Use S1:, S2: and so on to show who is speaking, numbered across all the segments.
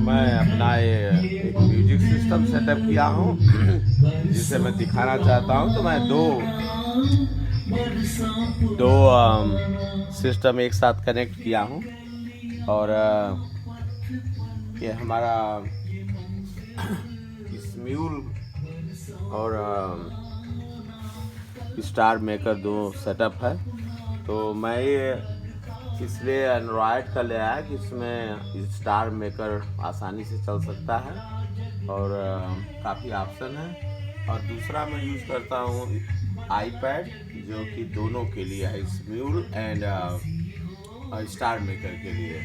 S1: मैं अपना एक म्यूजिक सिस्टम सेटअप किया हूँ जिसे मैं दिखाना चाहता हूँ। तो मैं दो दो सिस्टम एक साथ कनेक्ट किया हूँ। और ये हमारा स्म्यूल और स्टार मेकर दो सेटअप है। तो मैं ये इसलिए एंड्रॉयड का ले आया कि इसमें स्टार मेकर आसानी से चल सकता है और काफ़ी ऑप्शन है। और दूसरा मैं यूज़ करता हूँ आईपैड, जो कि दोनों के लिए है, स्म्यूल एंड स्टार मेकर के लिए।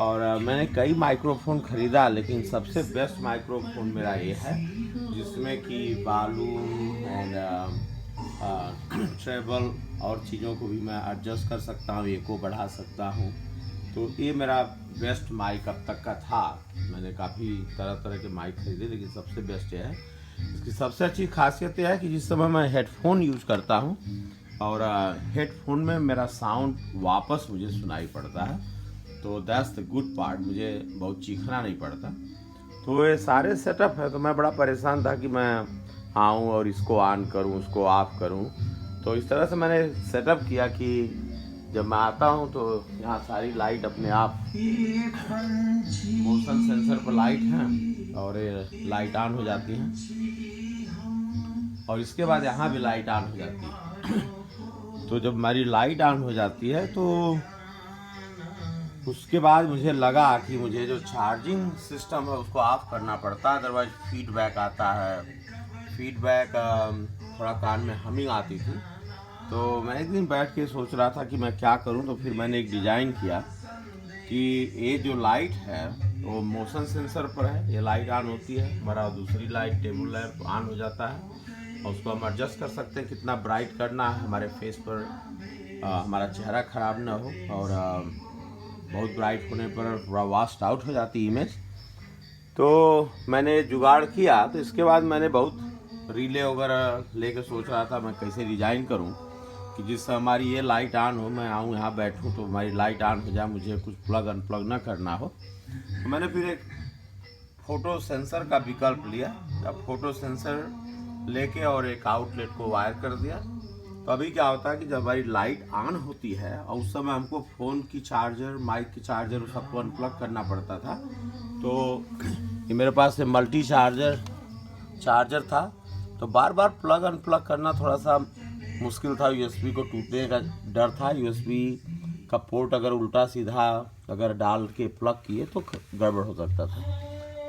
S1: और मैंने कई माइक्रोफोन ख़रीदा, लेकिन सबसे बेस्ट माइक्रोफोन मेरा ये है जिसमें कि वॉल्यूम एंड ट्रेवल और चीज़ों को भी मैं एडजस्ट कर सकता हूँ, एको बढ़ा सकता हूँ। तो ये मेरा बेस्ट माइक अब तक का था। मैंने काफ़ी तरह तरह के माइक खरीदे, लेकिन सबसे बेस्ट ये है। इसकी सबसे अच्छी खासियत यह है कि जिस समय मैं हेडफोन यूज़ करता हूँ और हेडफोन में मेरा साउंड वापस मुझे सुनाई पड़ता है। तो दैट्स द गुड पार्ट, मुझे बहुत चीखना नहीं पड़ता। तो ये सारे सेटअप है। तो मैं बड़ा परेशान था कि मैं आऊँ और इसको ऑन करूँ, उसको ऑफ करूँ। तो इस तरह से मैंने सेटअप किया कि जब मैं आता हूँ तो यहाँ सारी लाइट अपने आप, मोशन सेंसर पर लाइट हैं और ये लाइट ऑन हो जाती हैं, और इसके बाद यहाँ भी लाइट ऑन हो जाती है। तो जब हमारी लाइट ऑन हो जाती है तो उसके बाद मुझे लगा कि मुझे जो चार्जिंग सिस्टम है उसको ऑफ करना पड़ता है, अदरवाइज फीडबैक आता है। फीडबैक थोड़ा कान में हमिंग आती थी। तो मैं एक दिन बैठ के सोच रहा था कि मैं क्या करूं। तो फिर मैंने एक डिज़ाइन किया कि ये जो लाइट है वो मोशन सेंसर पर है। ये लाइट ऑन होती है, हमारा दूसरी लाइट टेबल लैंप ऑन हो जाता है, और उसको हम एडजस्ट कर सकते हैं कितना ब्राइट करना है हमारे फेस पर, हमारा चेहरा ख़राब ना हो। और बहुत ब्राइट होने पर थोड़ा वास्ट आउट हो जाती इमेज। तो मैंने जुगाड़ किया। तो इसके बाद मैंने बहुत रिले वगैरह लेके सोच रहा था मैं कैसे डिज़ाइन करूं कि जिससे हमारी ये लाइट ऑन हो, मैं आऊं यहाँ बैठूं तो हमारी लाइट ऑन हो जाए, मुझे कुछ प्लग अनप्लग ना करना हो। तो मैंने फिर एक फोटो सेंसर का विकल्प लिया। अब फोटो सेंसर लेके और एक आउटलेट को वायर कर दिया। तो अभी क्या होता है कि जब हमारी लाइट ऑन होती है और उस समय हमको फ़ोन की चार्जर, माइक की चार्जर, सबको अनप्लग करना पड़ता था। तो ये मेरे पास से मल्टी चार्जर था, तो बार बार प्लग अनप्लग करना थोड़ा सा मुश्किल था। यूएसबी को टूटने का डर था। यूएसबी का पोर्ट अगर उल्टा सीधा अगर डाल के प्लग किए तो गड़बड़ हो सकता था।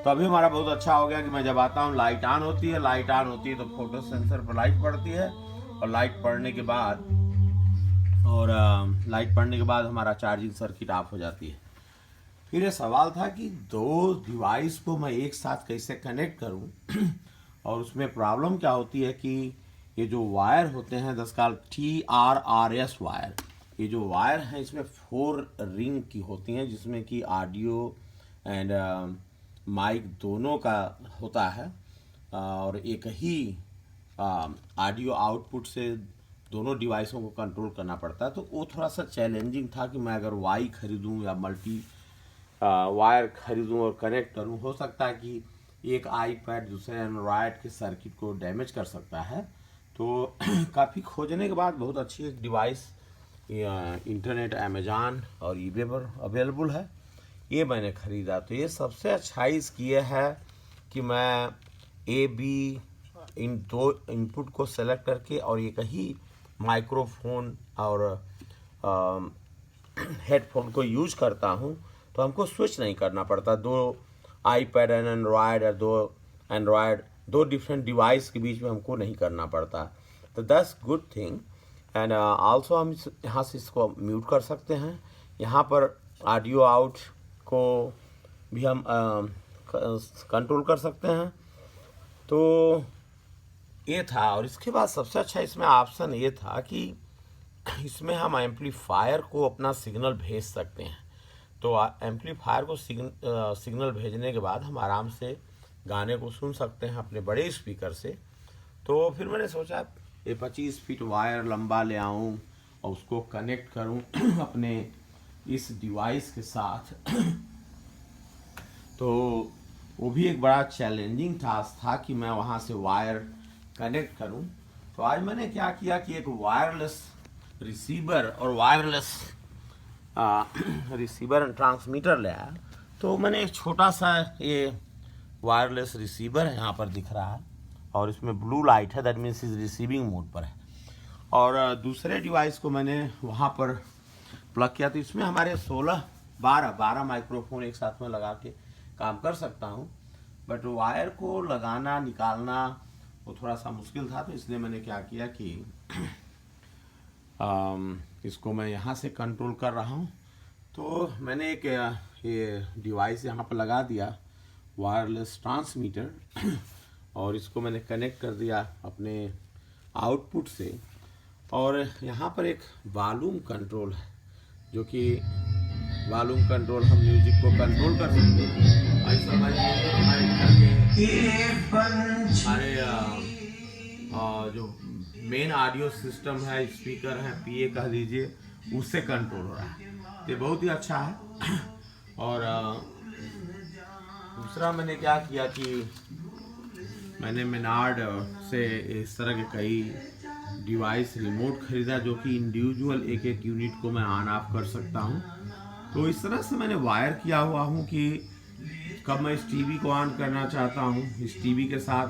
S1: तो अभी हमारा बहुत अच्छा हो गया कि मैं जब आता हूँ लाइट ऑन होती है, तो फोटो सेंसर पर लाइट पड़ती है, और लाइट पड़ने के बाद हमारा चार्जिंग सर्किट ऑफ हो जाती है। फिर ये सवाल था कि दो डिवाइस को मैं एक साथ कैसे कनेक्ट करूं। और उसमें प्रॉब्लम क्या होती है कि ये जो वायर होते हैं, दसकाल TRRS वायर, ये जो वायर हैं इसमें 4 रिंग की होती हैं, जिसमें कि ऑडियो एंड माइक दोनों का होता है। और एक ही ऑडियो आउटपुट से दोनों डिवाइसों को कंट्रोल करना पड़ता है। तो वो थोड़ा सा चैलेंजिंग था कि मैं अगर वाई खरीदूं या मल्टी वायर खरीदूं और कनेक्ट करूं, हो सकता है कि एक आईपैड दूसरे एंड्रॉयड के सर्किट को डैमेज कर सकता है। तो काफ़ी खोजने के बाद बहुत अच्छी एक डिवाइस इंटरनेट, अमेज़ॉन और ईबे पर अवेलेबल है, ये मैंने ख़रीदा। तो ये सबसे अच्छाई इसकी ये है कि मैं AB इन दो इनपुट को सेलेक्ट करके और एक ही माइक्रोफोन और हेडफोन को यूज करता हूँ, तो हमको स्विच नहीं करना पड़ता। दो आईपैड एंड एंड्रॉयड या दो डिफरेंट डिवाइस के बीच में हमको नहीं करना पड़ता। तो that's good thing. And also हम यहाँ से इसको म्यूट कर सकते हैं। यहाँ पर ऑडियो आउट को भी हम कंट्रोल कर सकते हैं। तो ये था। और इसके बाद सबसे अच्छा इसमें ऑप्शन ये था कि इसमें हम एम्पलीफायर को अपना सिग्नल भेज सकते हैं। तो एम्पलीफायर को सिग्नल भेजने के बाद हम आराम से गाने को सुन सकते हैं अपने बड़े स्पीकर से। तो फिर मैंने सोचा ये 25 फीट वायर लंबा ले आऊं और उसको कनेक्ट करूं अपने इस डिवाइस के साथ। तो वो भी एक बड़ा चैलेंजिंग टास्क था कि मैं वहाँ से वायर कनेक्ट करूँ। तो आज मैंने क्या किया कि एक वायरलेस रिसीवर और वायरलेस रिसीवर एंड ट्रांसमीटर ले आया। तो मैंने एक छोटा सा ये वायरलेस रिसीवर है, यहाँ पर दिख रहा है, और इसमें ब्लू लाइट है, that means is receiving mode पर है। और दूसरे डिवाइस को मैंने वहाँ पर प्लग किया। तो इसमें हमारे 12 माइक्रोफोन एक साथ में लगा के काम कर सकता हूँ, बट वायर को लगाना निकालना वो थोड़ा सा मुश्किल था। तो इसलिए मैंने क्या किया कि इसको मैं यहाँ से कंट्रोल कर रहा हूँ। तो मैंने एक ये डिवाइस यहाँ पर लगा दिया, वायरलेस ट्रांसमीटर, और इसको मैंने कनेक्ट कर दिया अपने आउटपुट से। और यहाँ पर एक वॉल्यूम कंट्रोल है, जो कि वॉल्यूम कंट्रोल हम म्यूजिक को कंट्रोल कर सकते हैं। ऐसा हमारे जो मेन ऑडियो सिस्टम है, स्पीकर है, पीए कह लीजिए, उससे कंट्रोल हो रहा है। ये बहुत ही अच्छा है। और दूसरा मैंने क्या किया कि मैंने मेनार्ड से इस तरह के कई डिवाइस रिमोट खरीदा, जो कि इंडिविजुअल एक एक यूनिट को मैं ऑन ऑफ कर सकता हूँ। तो इस तरह से मैंने वायर किया हुआ हूँ कि कब मैं इस टीवी को ऑन करना चाहता हूँ, इस टीवी के साथ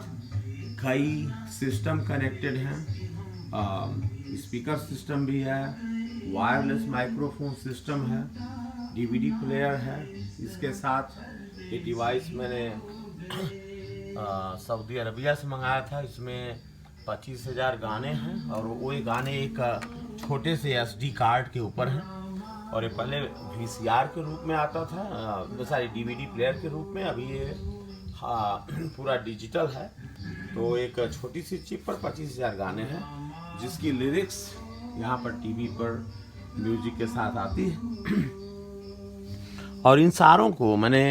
S1: कई सिस्टम कनेक्टेड हैं, स्पीकर सिस्टम भी है, वायरलेस माइक्रोफोन सिस्टम है, डीवीडी प्लेयर है। इसके साथ ये डिवाइस मैंने सऊदी अरबिया से मंगाया था। इसमें 25,000 गाने हैं, और वो ये गाने एक छोटे से एसडी कार्ड के ऊपर हैं। और ये पहले वीसीआर के रूप में आता था, सारी डीवीडी प्लेयर के रूप में। अभी ये पूरा डिजिटल है। तो एक छोटी सी चिप पर 25,000 गाने हैं, जिसकी लिरिक्स यहाँ पर टीवी पर म्यूजिक के साथ आती है। और इन सारों को मैंने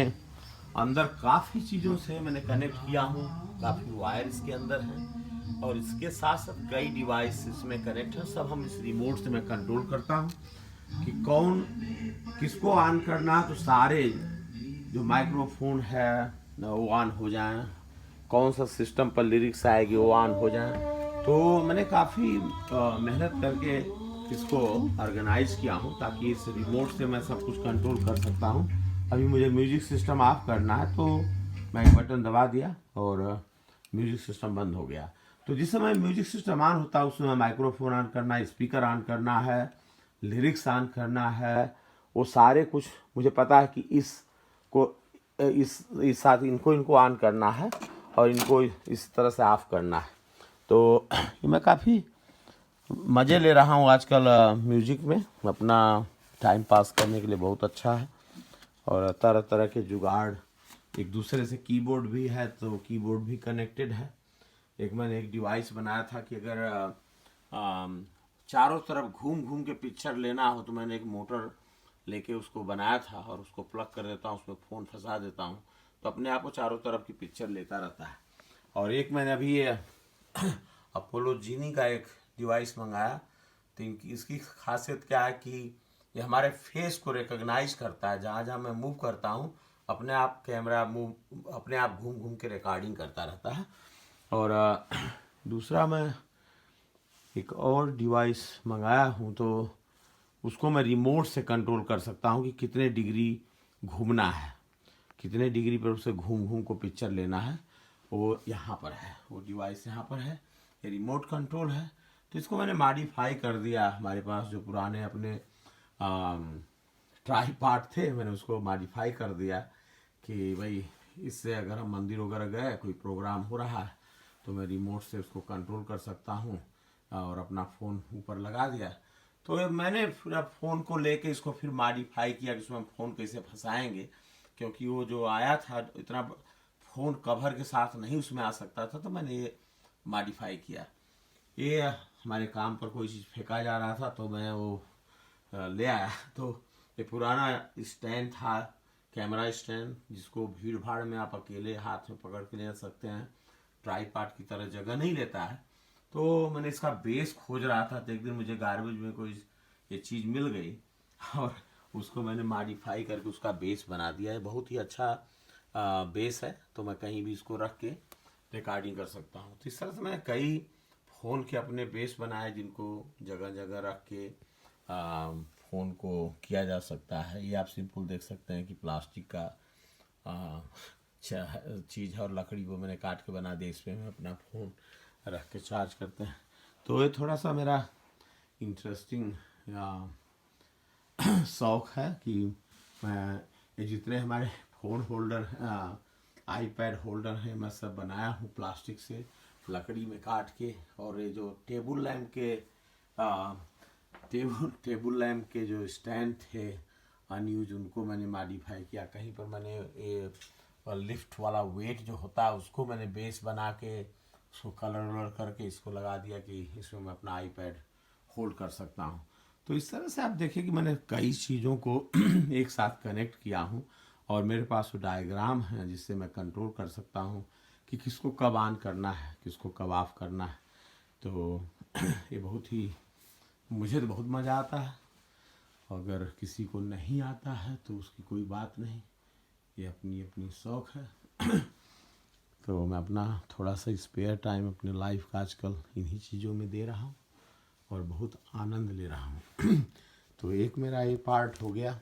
S1: अंदर काफ़ी चीज़ों से मैंने कनेक्ट किया हूँ, काफ़ी वायर इसके अंदर हैं, और इसके साथ साथ कई डिवाइस इसमें कनेक्ट है। सब हम इस रिमोट से मैं कंट्रोल करता हूँ कि कौन किसको ऑन करना है। तो सारे जो माइक्रोफोन है वो ऑन हो जाएं, कौन सा सिस्टम पर लिरिक्स आएगी वो ऑन हो जाएं। तो मैंने काफ़ी मेहनत करके इसको ऑर्गेनाइज किया हूँ, ताकि इस रिमोट से मैं सब कुछ कंट्रोल कर सकता हूँ। अभी मुझे म्यूजिक सिस्टम ऑफ करना है, तो मैं एक बटन दबा दिया और म्यूजिक सिस्टम बंद हो गया। तो जिस समय म्यूजिक सिस्टम ऑन होता है, उस समय माइक्रोफोन ऑन करना है, स्पीकर ऑन करना है, लिरिक्स ऑन करना है, वो सारे कुछ मुझे पता है कि इस साथ इनको ऑन करना है और इनको इस तरह से ऑफ करना है। तो मैं काफ़ी मज़े ले रहा हूँ आजकल म्यूजिक में, अपना टाइम पास करने के लिए बहुत अच्छा है। और तरह तरह के जुगाड़, एक दूसरे से कीबोर्ड भी है, तो कीबोर्ड भी कनेक्टेड है। मैंने एक डिवाइस बनाया था कि अगर चारों तरफ घूम घूम के पिक्चर लेना हो, तो मैंने एक मोटर लेके उसको बनाया था, और उसको प्लग कर देता हूँ, उसमें फ़ोन फंसा देता हूँ, तो अपने आप को चारों तरफ की पिक्चर लेता रहता है। और एक मैंने अभी अपोलो जीनी का एक डिवाइस मंगाया। तो इसकी खासियत क्या है कि ये हमारे फेस को रिकॉग्नाइज करता है। जहाँ जहाँ मैं मूव करता हूँ, अपने आप कैमरा मूव अपने आप घूम घूम के रिकॉर्डिंग करता रहता है। और दूसरा मैं एक और डिवाइस मंगाया हूँ, तो उसको मैं रिमोट से कंट्रोल कर सकता हूँ कि कितने डिग्री घूमना है, कितने डिग्री पर उसे घूम घूम को पिक्चर लेना है। वो यहाँ पर है, वो डिवाइस यहाँ पर है, ये रिमोट कंट्रोल है। तो इसको मैंने मॉडिफाई कर दिया। हमारे पास जो पुराने अपने ट्राईपॉड थे, मैंने उसको मॉडिफाई कर दिया कि भाई इससे अगर हम मंदिर वगैरह गए, कोई प्रोग्राम हो रहा है, तो मैं रिमोट से उसको कंट्रोल कर सकता हूँ, और अपना फ़ोन ऊपर लगा दिया। तो मैंने फिर फ़ोन को लेके इसको फिर मॉडिफाई किया कि उसमें फ़ोन कैसे फंसाएंगे, क्योंकि वो जो आया था इतना फ़ोन कवर के साथ नहीं उसमें आ सकता था। तो मैंने ये मॉडिफाई किया। ये हमारे काम पर कोई चीज़ फेंका जा रहा था, तो मैं वो ले आया। तो ये पुराना स्टैंड था, कैमरा स्टैंड, जिसको भीड़ भाड़ में आप अकेले हाथ में पकड़ के ले सकते हैं, ट्राईपॉड की तरह जगह नहीं लेता है। तो मैंने इसका बेस खोज रहा था, तो एक दिन मुझे गार्बेज में कोई ये चीज़ मिल गई, और उसको मैंने मॉडिफाई करके उसका बेस बना दिया है। बहुत ही अच्छा बेस है, तो मैं कहीं भी इसको रख के रिकॉर्डिंग कर सकता हूँ। तो इस तरह से मैंने कई फ़ोन के अपने बेस बनाए जिनको जगह जगह रख के फ़ोन को किया जा सकता है। ये आप सिंपल देख सकते हैं कि प्लास्टिक का चीज़ है और लकड़ी को मैंने काट के बना दिया। इस पर मैं अपना फ़ोन रख के चार्ज करते हैं। तो ये थोड़ा सा मेरा इंटरेस्टिंग शौक़ है कि मैं ये जितने हमारे फ़ोन होल्डर आईपैड होल्डर हैं मैं सब बनाया हूँ प्लास्टिक से, लकड़ी में काट के। और ये जो टेबल लैम्प के जो स्टैंड थे अनयूज, उनको मैंने मॉडिफाई किया। कहीं पर मैंने ये लिफ्ट वाला वेट जो होता है उसको मैंने बेस बना के उसको कलर वलर करके इसको लगा दिया कि इसमें मैं अपना आईपैड होल्ड कर सकता हूँ। तो इस तरह से आप देखिए कि मैंने कई चीज़ों को एक साथ कनेक्ट किया हूँ और मेरे पास वो डायग्राम है जिससे मैं कंट्रोल कर सकता हूँ कि किसको कब ऑन करना है, किसको कब ऑफ करना है। तो ये बहुत ही, मुझे तो बहुत मज़ा आता है। अगर किसी को नहीं आता है तो उसकी कोई बात नहीं, ये अपनी अपनी शौक़ है। तो मैं अपना थोड़ा सा स्पेयर टाइम अपने लाइफ का आजकल इन्हीं चीज़ों में दे रहा हूँ और बहुत आनंद ले रहा हूँ। तो एक मेरा ये पार्ट हो गया।